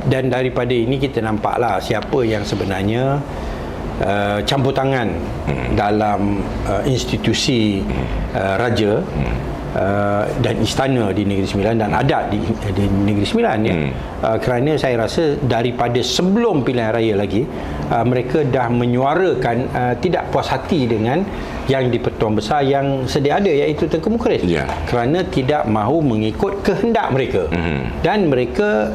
Dan daripada ini kita nampaklah siapa yang sebenarnya campur tangan dalam institusi raja dan istana di Negeri Sembilan dan adat di Negeri Sembilan ya. Kerana saya rasa daripada sebelum pilihan raya lagi mereka dah menyuarakan tidak puas hati dengan yang di-Pertuan Besar yang sedia ada, iaitu Tengku Mukhriz, kerana tidak mahu mengikut kehendak mereka. Dan mereka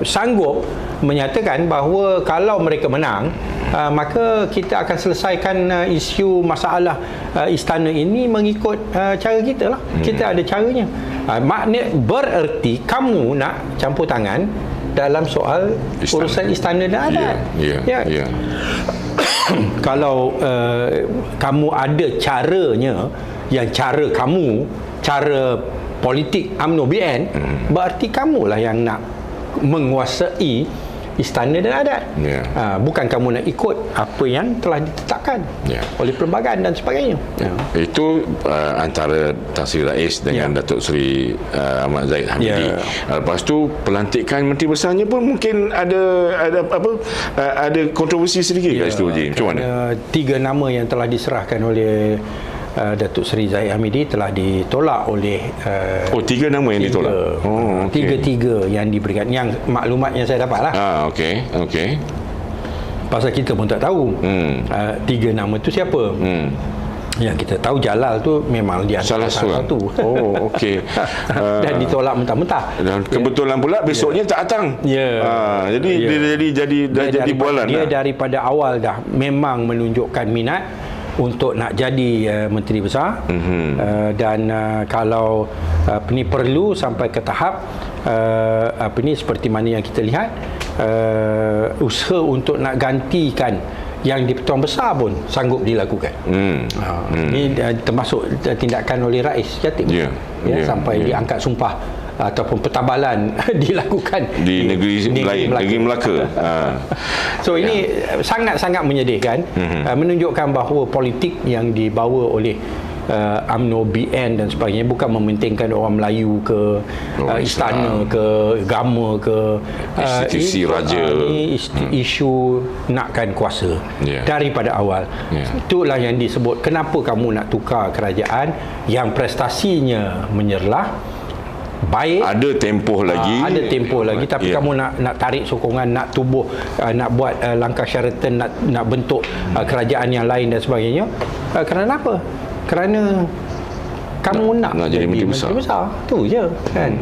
sanggup menyatakan bahawa kalau mereka menang, maka kita akan selesaikan isu masalah istana ini mengikut cara kita lah. Kita ada caranya. Maknanya bererti kamu nak campur tangan dalam soal urusan istana dan adat. Kalau kamu ada caranya, yang cara kamu, cara politik UMNO BN, berarti kamulah yang nak menguasai istana dan adat. Bukan kamu nak ikut apa yang telah ditetapkan oleh perlembagaan dan sebagainya. Itu antara Tan Sri Rais dengan Datuk Seri Ahmad Zahid Hamidi. Lepas tu pelantikan Menteri Besarnya pun mungkin ada kontroversi sedikit kat situ, Haji. Macam mana? 3 nama yang telah diserahkan oleh Datuk Seri Zahid Hamidi telah ditolak oleh 3 nama yang ditolak. Tiga yang diberikan, yang maklumat yang saya dapat lah. Okey. Pasal kita pun tak tahu 3 nama tu siapa. Yang kita tahu Jalal tu memang dia salah satu. Okey. Dan ditolak mentah-mentah. Dan kebetulan pula besoknya tak datang. Jadi dia jadi bualan. Dia daripada awal dah memang menunjukkan minat untuk nak jadi Menteri Besar. Dan kalau ini perlu sampai ke tahap seperti mana yang kita lihat, usaha untuk nak gantikan yang di-Pertuan Besar pun sanggup dilakukan. Ini termasuk tindakan oleh Rais Jatim sampai diangkat sumpah ataupun pertabalan dilakukan di negeri Melaka. So ini sangat-sangat menyedihkan, menunjukkan bahawa politik yang dibawa oleh UMNO BN dan sebagainya bukan mementingkan orang Melayu ke istana ke agama ke institusi raja. Ini isu nakkan kuasa daripada awal. Itulah yang disebut kenapa kamu nak tukar kerajaan yang prestasinya menyerlah, baik, ada tempoh lagi, tapi kamu nak tarik sokongan, nak tubuh, nak buat langkah Sheraton, nak bentuk kerajaan yang lain dan sebagainya. Kerana apa? Kerana kamu nak jadi menteri besar. Tu je kan.